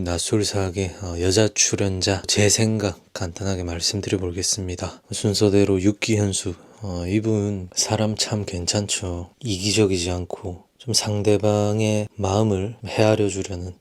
낯설사하게 여자 출연자 제 생각 간단하게 말씀드려 보겠습니다. 순서대로 육기현수, 이분 사람 참 괜찮죠. 이기적이지 않고 좀 상대방의 마음을 헤아려 주려는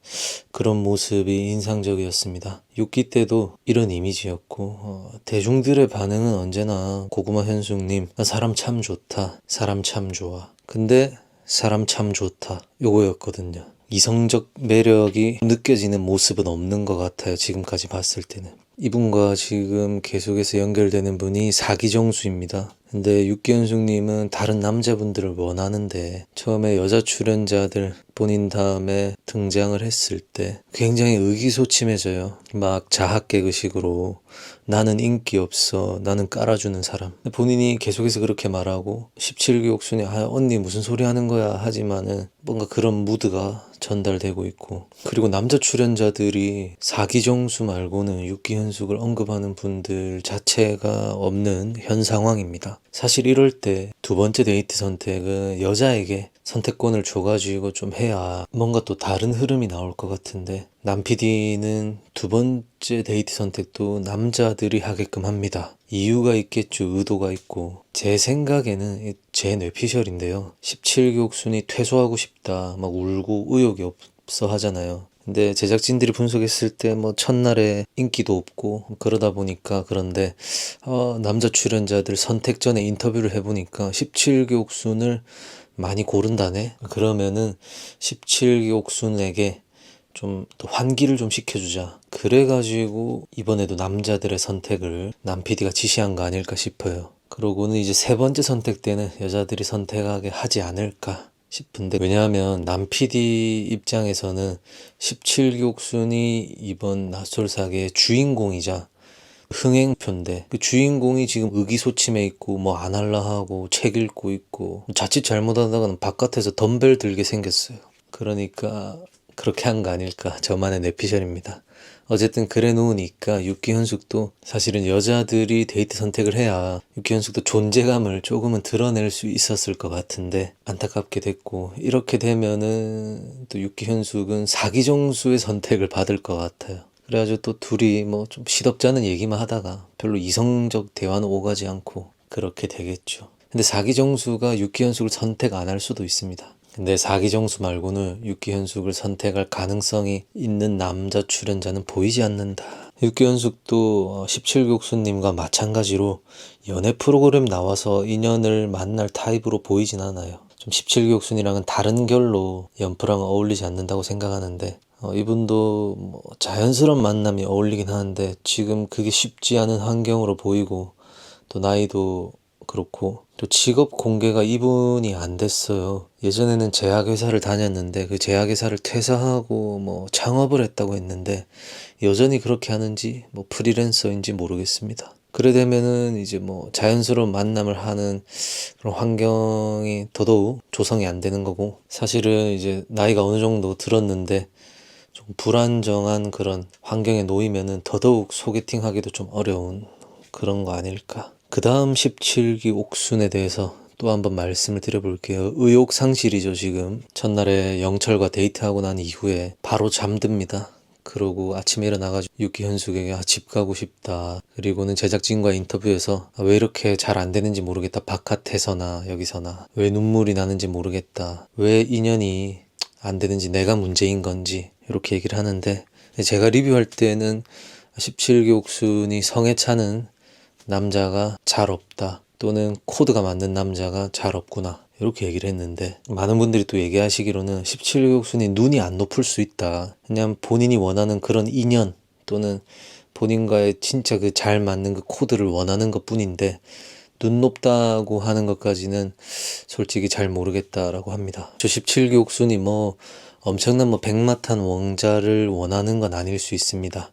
그런 모습이 인상적이었습니다. 6기 때도 이런 이미지였고 대중들의 반응은 언제나 고구마 현숙님 사람 참 좋다, 사람 참 좋아, 근데 사람 참 좋다 요거였거든요. 이성적 매력이 느껴지는 모습은 없는 것 같아요. 지금까지 봤을 때는. 이분과 지금 계속해서 연결되는 분이 사기정수입니다. 근데 육기현숙님은 다른 남자분들을 원하는데 처음에 여자 출연자들 본인 다음에 등장을 했을 때 굉장히 의기소침해져요. 막 자학개그식으로 나는 인기 없어, 나는 깔아주는 사람. 본인이 계속해서 그렇게 말하고 17기 옥순이 언니 무슨 소리 하는 거야 하지만은 뭔가 그런 무드가 전달되고 있고, 그리고 남자 출연자들이 사기정수 말고는 육기현숙을 언급하는 분들 자체가 없는 현 상황입니다. 사실 이럴 때 두 번째 데이트 선택은 여자에게 선택권을 줘가지고 좀 해야 뭔가 또 다른 흐름이 나올 것 같은데, 남 PD는 두 번째 데이트 선택도 남자들이 하게끔 합니다. 이유가 있겠죠. 의도가 있고. 제 생각에는 제 뇌피셜인데요. 17기 옥순이 퇴소하고 싶다 막 울고 의욕이 없어 하잖아요. 근데 제작진들이 분석했을 때 뭐 첫날에 인기도 없고 그러다 보니까, 그런데 남자 출연자들 선택 전에 인터뷰를 해보니까 17기 옥순을 많이 고른다네. 그러면은 17기 옥순에게 좀 또 환기를 좀 시켜주자, 그래가지고 이번에도 남자들의 선택을 남 PD가 지시한 거 아닐까 싶어요. 그러고는 이제 세 번째 선택 때는 여자들이 선택하게 하지 않을까 싶은데, 왜냐하면 남 PD 입장에서는 17기 옥순이 이번 낯설사계의 주인공이자 흥행표인데, 그 주인공이 지금 의기소침해 있고 뭐 안 할라 하고 책 읽고 있고 자칫 잘못하다가는 바깥에서 덤벨 들게 생겼어요. 그러니까 그렇게 한 거 아닐까, 저만의 뇌피셜입니다. 어쨌든 그래 놓으니까 육기현숙도 사실은 여자들이 데이트 선택을 해야 육기현숙도 존재감을 조금은 드러낼 수 있었을 것 같은데 안타깝게 됐고, 이렇게 되면은 또 육기현숙은 사기정수의 선택을 받을 것 같아요. 그래가지고 또 둘이 뭐 좀 시덥지 않은 얘기만 하다가 별로 이성적 대화는 오가지 않고 그렇게 되겠죠. 근데 사기정수가 육기현숙을 선택 안 할 수도 있습니다. 근데 사기정수 말고는 육기현숙을 선택할 가능성이 있는 남자 출연자는 보이지 않는다. 육기현숙도 17기 옥수님과 마찬가지로 연애 프로그램 나와서 인연을 만날 타입으로 보이진 않아요. 좀 17기 옥순이랑은 다른 결로 연프랑은 어울리지 않는다고 생각하는데, 이분도 뭐 자연스러운 만남이 어울리긴 하는데 지금 그게 쉽지 않은 환경으로 보이고, 또 나이도 그렇고 또 직업 공개가 이분이 안 됐어요. 예전에는 제약회사를 다녔는데 그 제약회사를 퇴사하고 뭐 창업을 했다고 했는데 여전히 그렇게 하는지 뭐 프리랜서인지 모르겠습니다. 그래 되면은 이제 뭐 자연스러운 만남을 하는 그런 환경이 더더욱 조성이 안 되는 거고, 사실은 이제 나이가 어느 정도 들었는데 좀 불안정한 그런 환경에 놓이면은 더더욱 소개팅 하기도 좀 어려운 그런 거 아닐까. 그 다음 17기 옥순에 대해서 또 한번 말씀을 드려볼게요. 의욕 상실이죠. 지금 첫날에 영철과 데이트하고 난 이후에 바로 잠듭니다. 그러고 아침에 일어나가지고 육기현숙에게 집 가고 싶다, 그리고는 제작진과 인터뷰에서 왜 이렇게 잘 안 되는지 모르겠다, 바깥에서나 여기서나 왜 눈물이 나는지 모르겠다, 왜 인연이 안 되는지 내가 문제인 건지 이렇게 얘기를 하는데, 제가 리뷰할 때는 17기 옥순이 성에 차는 남자가 잘 없다, 또는 코드가 맞는 남자가 잘 없구나 이렇게 얘기를 했는데, 많은 분들이 또 얘기하시기로는 17기 옥순이 눈이 안 높을 수 있다, 그냥 본인이 원하는 그런 인연 또는 본인과의 진짜 그 잘 맞는 그 코드를 원하는 것 뿐인데 눈 높다고 하는 것까지는 솔직히 잘 모르겠다라고 합니다. 저 17기 옥순이 뭐 엄청난 뭐 백마탄 왕자를 원하는 건 아닐 수 있습니다.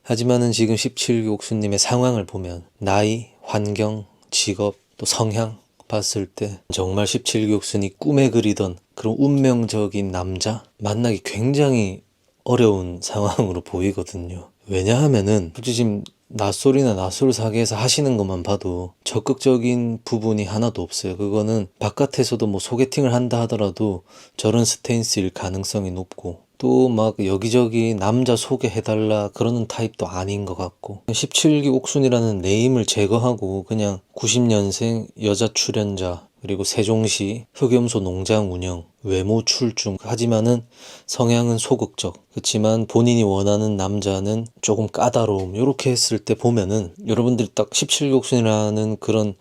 하지만은 지금 17기 옥수님의 상황을 보면 나이, 환경, 직업, 또 성향 봤을 때 정말 17기 옥순이 꿈에 그리던 그런 운명적인 남자 만나기 굉장히 어려운 상황으로 보이거든요. 왜냐하면은 솔직히 지금 낯설이나 낯설 사기에서 하시는 것만 봐도 적극적인 부분이 하나도 없어요. 그거는 바깥에서도 뭐 소개팅을 한다 하더라도 저런 스탠스일 가능성이 높고, 또 막 여기저기 남자 소개해달라 그러는 타입도 아닌 것 같고 17기 옥순이라는 네임을 제거하고 그냥 90년생 여자 출연자 그리고 세종시 흑염소 농장 운영 외모 출중 하지만은 성향은 소극적 그렇지만 본인이 원하는 남자는 조금 까다로움 요렇게 했을 때 보면은 여러분들이 딱 17기 옥순이라는 그런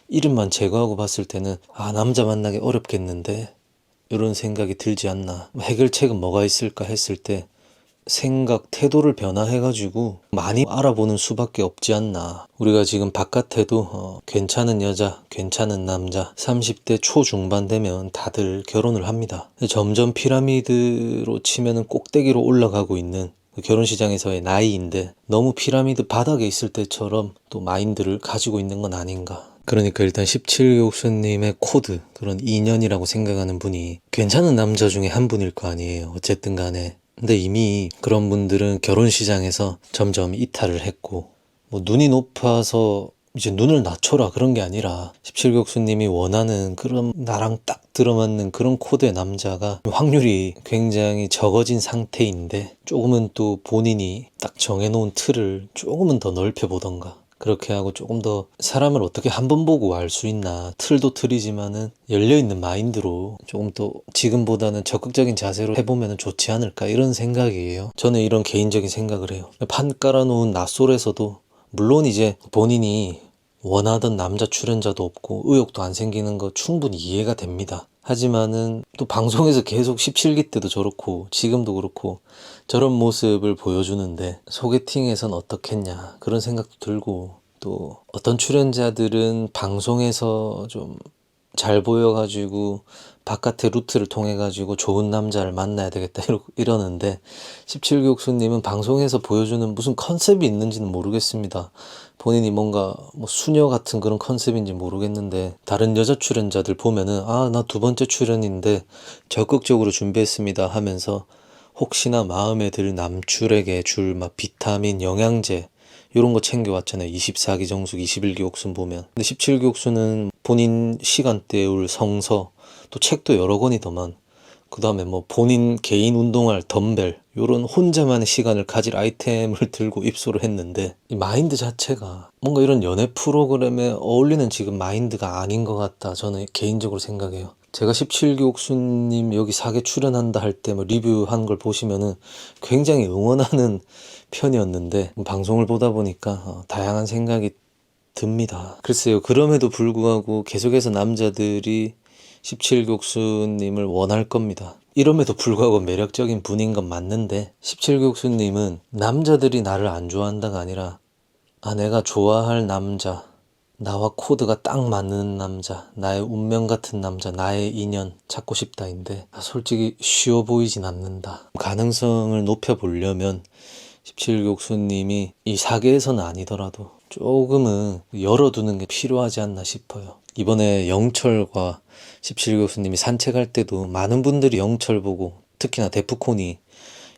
이름만 제거하고 봤을 때는 아 남자 만나기 어렵겠는데 이런 생각이 들지 않나. 해결책은 뭐가 있을까 했을 때 생각, 태도를 변화해가지고 많이 알아보는 수밖에 없지 않나. 우리가 지금 바깥에도 괜찮은 여자, 괜찮은 남자 30대 초중반 되면 다들 결혼을 합니다. 점점 피라미드로 치면은 꼭대기로 올라가고 있는 결혼 시장에서의 나이인데 너무 피라미드 바닥에 있을 때처럼 또 마인드를 가지고 있는 건 아닌가. 그러니까 일단 17기 옥수님의 코드 그런 인연이라고 생각하는 분이 괜찮은 남자 중에 한 분일 거 아니에요. 어쨌든 간에. 근데 이미 그런 분들은 결혼 시장에서 점점 이탈을 했고 뭐 눈이 높아서 이제 눈을 낮춰라 그런 게 아니라 17기 옥수님이 원하는 그런 나랑 딱 들어맞는 그런 코드의 남자가 확률이 굉장히 적어진 상태인데 조금은 또 본인이 딱 정해놓은 틀을 조금은 더 넓혀보던가 그렇게 하고 조금 더 사람을 어떻게 한 번 보고 알 수 있나 틀도 틀이지만은 열려있는 마인드로 조금 더 지금보다는 적극적인 자세로 해보면 좋지 않을까 이런 생각이에요. 저는 이런 개인적인 생각을 해요. 판 깔아놓은 낯솔에서도 물론 이제 본인이 원하던 남자 출연자도 없고 의욕도 안 생기는 거 충분히 이해가 됩니다. 하지만은 또 방송에서 계속 17기 때도 저렇고 지금도 그렇고 저런 모습을 보여주는데 소개팅에선 어떻겠냐 그런 생각도 들고 또 어떤 출연자들은 방송에서 좀 잘 보여가지고 바깥의 루트를 통해가지고 좋은 남자를 만나야 되겠다 이러는데 17기 옥수님은 방송에서 보여주는 무슨 컨셉이 있는지는 모르겠습니다. 본인이 뭔가 뭐 수녀 같은 그런 컨셉인지 모르겠는데 다른 여자 출연자들 보면은 아, 나 두 번째 출연인데 적극적으로 준비했습니다 하면서 혹시나 마음에 들 남출에게 줄 막 비타민, 영양제 이런 거 챙겨왔잖아요. 24기 정숙, 21기 옥순 보면. 근데 17기 옥순은 본인 시간 때울 성서, 또 책도 여러 권이더만. 그 다음에 뭐 본인 개인 운동할 덤벨, 요런 혼자만의 시간을 가질 아이템을 들고 입소를 했는데, 이 마인드 자체가 뭔가 이런 연애 프로그램에 어울리는 지금 마인드가 아닌 것 같다. 저는 개인적으로 생각해요. 제가 17기 옥수님 여기 4개 출연한다 할 때 뭐 리뷰한 걸 보시면은 굉장히 응원하는 편이었는데 방송을 보다 보니까 다양한 생각이 듭니다. 글쎄요. 그럼에도 불구하고 계속해서 남자들이 17기 옥수님을 원할 겁니다. 이럼에도 불구하고 매력적인 분인 건 맞는데 17기 옥수님은 남자들이 나를 안 좋아한다가 아니라 아 내가 좋아할 남자 나와 코드가 딱 맞는 남자, 나의 운명 같은 남자, 나의 인연 찾고 싶다인데 솔직히 쉬워 보이진 않는다. 가능성을 높여보려면 17기 옥수님이 이 사계에서는 아니더라도 조금은 열어두는 게 필요하지 않나 싶어요. 이번에 영철과 17기 옥수님이 산책할 때도 많은 분들이 영철 보고 특히나 데프콘이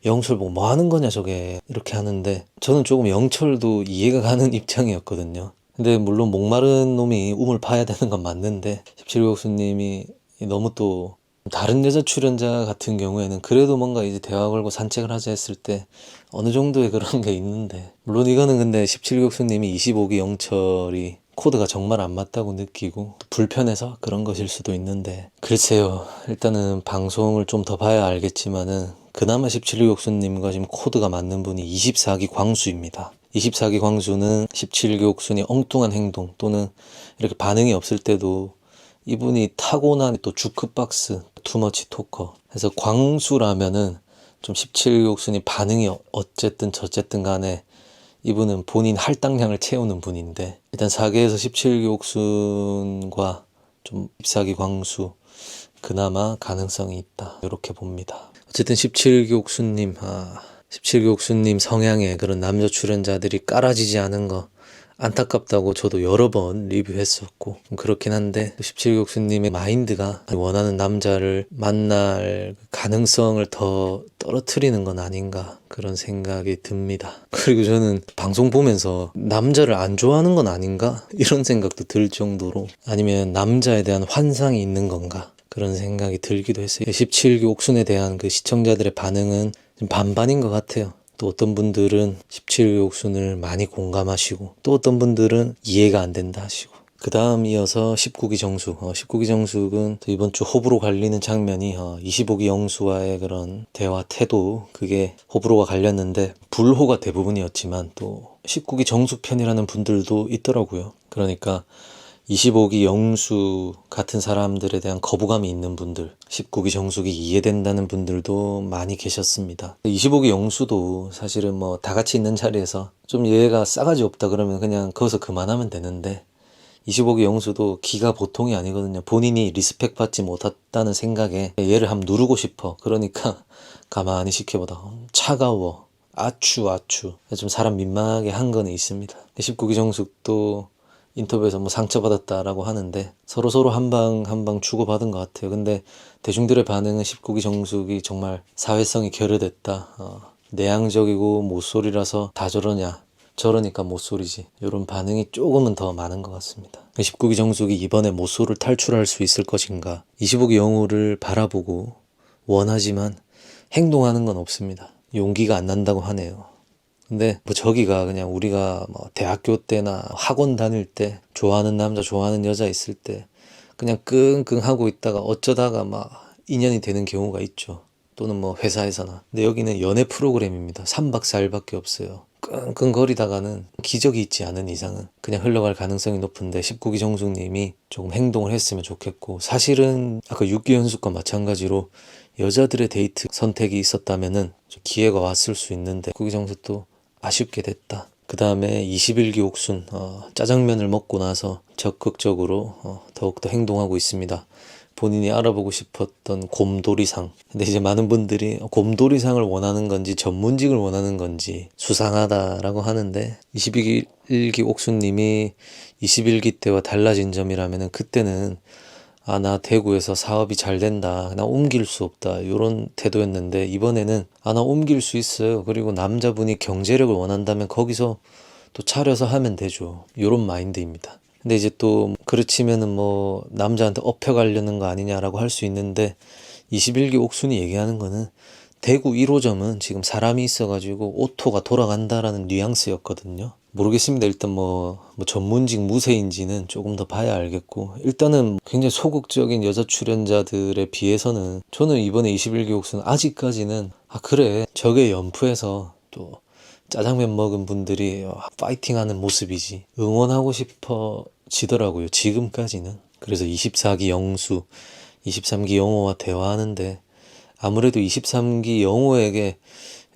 영철 보고 뭐 하는 거냐 저게 이렇게 하는데 저는 조금 영철도 이해가 가는 입장이었거든요. 근데 물론 목마른 놈이 우물 파야 되는 건 맞는데 17기 옥수님이 너무 또 다른 여자 출연자 같은 경우에는 그래도 뭔가 이제 대화 걸고 산책을 하자 했을 때 어느 정도의 그런 게 있는데 물론 이거는 근데 17기 옥수님이 25기 영철이 코드가 정말 안 맞다고 느끼고 불편해서 그런 것일 수도 있는데 글쎄요. 일단은 방송을 좀 더 봐야 알겠지만은 그나마 17기 옥수님과 지금 코드가 맞는 분이 24기 광수입니다. 24기 광수는 17기 옥순이 엉뚱한 행동 또는 이렇게 반응이 없을 때도 이분이 타고난 또 주크박스 투머치 토커 해서 광수라면은 좀 17기 옥순이 반응이 어쨌든 저쨌든 간에 이분은 본인 할당량을 채우는 분인데 일단 4기에서 17기 옥순과 좀 24기 광수 그나마 가능성이 있다 이렇게 봅니다. 어쨌든 17기 옥수님 17기 옥수님 성향의 그런 남자 출연자들이 깔아지지 않은 거 안타깝다고 저도 여러 번 리뷰했었고 그렇긴 한데 17기 옥수님의 마인드가 원하는 남자를 만날 가능성을 더 떨어뜨리는 건 아닌가 그런 생각이 듭니다. 그리고 저는 방송 보면서 남자를 안 좋아하는 건 아닌가 이런 생각도 들 정도로 아니면 남자에 대한 환상이 있는 건가 그런 생각이 들기도 했어요. 17기 옥순에 대한 그 시청자들의 반응은 좀 반반인 것 같아요. 또 어떤 분들은 17기 옥순을 많이 공감하시고, 또 어떤 분들은 이해가 안 된다 하시고. 그 다음 이어서 19기 정숙. 19기 정숙은 이번 주 호불호 갈리는 장면이 25기 영수와의 그런 대화 태도, 그게 호불호가 갈렸는데 불호가 대부분이었지만 또 19기 정숙 편이라는 분들도 있더라고요. 그러니까 25기 영수 같은 사람들에 대한 거부감이 있는 분들, 19기 정숙이 이해된다는 분들도 많이 계셨습니다. 25기 영수도 사실은 뭐 다 같이 있는 자리에서 좀 얘가 싸가지 없다 그러면 그냥 거기서 그만하면 되는데, 25기 영수도 기가 보통이 아니거든요. 본인이 리스펙 받지 못했다는 생각에 얘를 한번 누르고 싶어. 그러니까 가만히 지켜보다 차가워, 아추 좀 사람 민망하게 한 거는 있습니다. 19기 정숙도 인터뷰에서 뭐 상처받았다라고 하는데 서로 한 방 주고받은 것 같아요. 근데 대중들의 반응은 19기 정숙이 정말 사회성이 결여됐다, 내향적이고 모쏠이라서 다 저러니까 모쏠이지, 이런 반응이 조금은 더 많은 것 같습니다. 19기 정숙이 이번에 모쏠을 탈출할 수 있을 것인가, 25기 영우를 바라보고 원하지만 행동하는 건 없습니다. 용기가 안 난다고 하네요. 근데 뭐 저기가 그냥 우리가 뭐 대학교 때나 학원 다닐 때 좋아하는 남자 좋아하는 여자 있을 때 그냥 끙끙 하고 있다가 어쩌다가 막 인연이 되는 경우가 있죠. 또는 뭐 회사에서나. 근데 여기는 연애 프로그램입니다. 3박 4일밖에 없어요. 끙끙거리다가는 기적이 있지 않은 이상은 그냥 흘러갈 가능성이 높은데, 19기 정숙님이 조금 행동을 했으면 좋겠고, 사실은 아까 6기 현숙과 마찬가지로 여자들의 데이트 선택이 있었다면은 기회가 왔을 수 있는데 19기 정숙도 아쉽게 됐다. 그 다음에 21기 옥순, 짜장면을 먹고 나서 적극적으로 더욱더 행동하고 있습니다. 본인이 알아보고 싶었던 곰돌이상. 근데 이제 많은 분들이 곰돌이상을 원하는 건지 전문직을 원하는 건지 수상하다라고 하는데, 21기 옥순님이 21기 때와 달라진 점이라면은 그때는 나 대구에서 사업이 잘 된다, 나 옮길 수 없다, 이런 태도였는데, 이번에는 나 옮길 수 있어요. 그리고 남자분이 경제력을 원한다면 거기서 또 차려서 하면 되죠. 이런 마인드입니다. 근데 이제 또 그렇지면은 뭐 남자한테 업혀가려는 거 아니냐라고 할 수 있는데, 21기 옥순이 얘기하는 거는 대구 1호점은 지금 사람이 있어가지고 오토가 돌아간다라는 뉘앙스였거든요. 모르겠습니다. 일단 뭐 전문직 무쇠인지는 조금 더 봐야 알겠고, 일단은 굉장히 소극적인 여자 출연자들에 비해서는 저는 이번에 21기 옥순은 아직까지는 그래 적의 연프에서 또 짜장면 먹은 분들이 파이팅하는 모습이지, 응원하고 싶어지더라고요, 지금까지는. 그래서 24기 영수, 23기 영호와 대화하는데 아무래도 23기 영호에게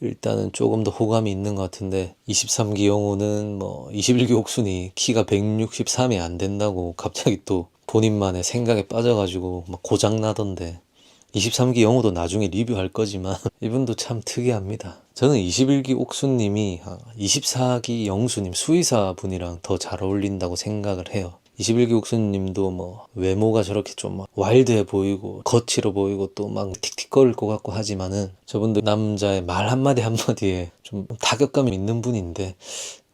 일단은 조금 더 호감이 있는 것 같은데, 23기 영호는 뭐 21기 옥순이 키가 163이 안 된다고 갑자기 또 본인만의 생각에 빠져가지고 막 고장나던데, 23기 영호도 나중에 리뷰할 거지만 이분도 참 특이합니다. 저는 21기 옥수님이 24기 영수님 수의사 분이랑 더 잘 어울린다고 생각을 해요. 21기 옥수님도 뭐 외모가 저렇게 좀 막 와일드해 보이고 거칠어 보이고 또 막 틱틱거릴 것 같고 하지만은, 저분도 남자의 말 한마디 한마디에 좀 타격감이 있는 분인데,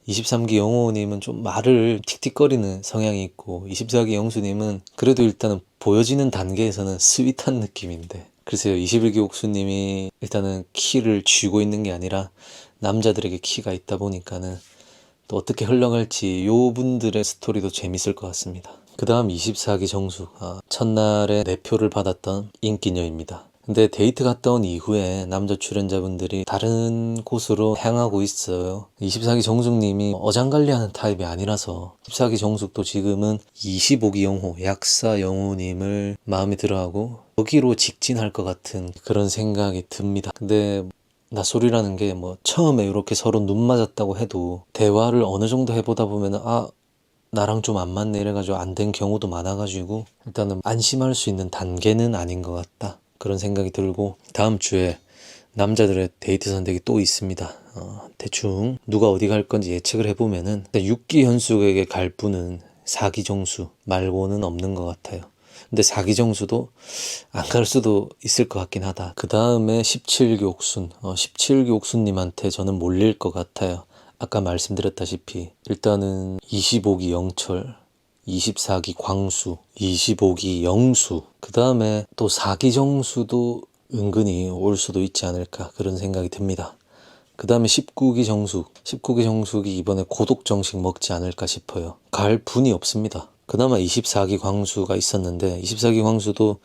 23기 영호님은 좀 말을 틱틱거리는 성향이 있고, 24기 영수님은 그래도 일단은 보여지는 단계에서는 스윗한 느낌인데, 글쎄요, 21기 옥수님이 일단은 키를 쥐고 있는 게 아니라 남자들에게 키가 있다 보니까는 또 어떻게 흘러갈지 요 분들의 스토리도 재밌을 것 같습니다. 그 다음 24기 정숙, 첫날에 4표를 받았던 인기녀입니다. 근데 데이트 갔다 온 이후에 남자 출연자분들이 다른 곳으로 향하고 있어요. 24기 정숙님이 어장관리하는 타입이 아니라서 24기 정숙도 지금은 25기 영호, 약사 영호님을 마음에 들어하고 여기로 직진할 것 같은 그런 생각이 듭니다. 근데 낯소리라는 게 뭐 처음에 이렇게 서로 눈 맞았다고 해도 대화를 어느 정도 해보다 보면은 나랑 좀 안 맞네 이래가지고 안 된 경우도 많아가지고 일단은 안심할 수 있는 단계는 아닌 것 같다, 그런 생각이 들고, 다음 주에 남자들의 데이트 선택이 또 있습니다. 대충 누가 어디 갈 건지 예측을 해보면은 6기 현숙에게 갈 분은 4기 정수 말고는 없는 것 같아요. 근데 4기 정수도 안 갈 수도 있을 것 같긴 하다. 그 다음에 17기 옥순, 17기 옥순님한테 저는 몰릴 것 같아요. 아까 말씀드렸다시피 일단은 25기 영철, 24기 광수, 25기 영수, 그 다음에 또 4기 정수도 은근히 올 수도 있지 않을까 그런 생각이 듭니다. 그 다음에 19기 정숙, 19기 정숙이 이번에 고독 정식 먹지 않을까 싶어요. 갈 분이 없습니다. 그나마 24기 광수가 있었는데 24기 광수도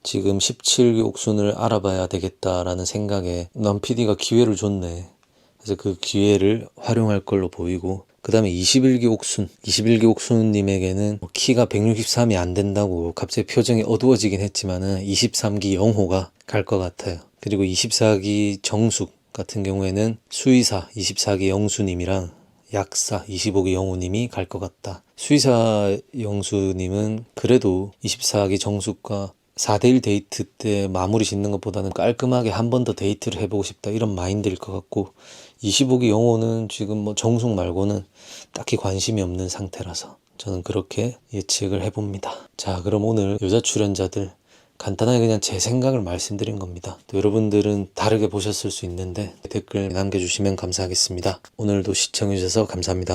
지금 17기 옥순을 알아봐야 되겠다라는 생각에 남 PD가 기회를 줬네. 그래서 그 기회를 활용할 걸로 보이고, 그 다음에 21기 옥순, 21기 옥순님에게는 키가 163이 안 된다고 갑자기 표정이 어두워지긴 했지만은 23기 영호가 갈 것 같아요. 그리고 24기 정숙 같은 경우에는 수의사 24기 영수님이랑 약사 25기 영호님이 갈 것 같다. 수의사 영수님은 그래도 24기 정숙과 4대1 데이트 때 마무리 짓는 것보다는 깔끔하게 한 번 더 데이트를 해보고 싶다 이런 마인드일 것 같고, 25기 영호는 지금 뭐 정숙 말고는 딱히 관심이 없는 상태라서 저는 그렇게 예측을 해봅니다. 자, 그럼 오늘 여자 출연자들 간단하게 그냥 제 생각을 말씀드린 겁니다. 또 여러분들은 다르게 보셨을 수 있는데 댓글 남겨주시면 감사하겠습니다. 오늘도 시청해주셔서 감사합니다.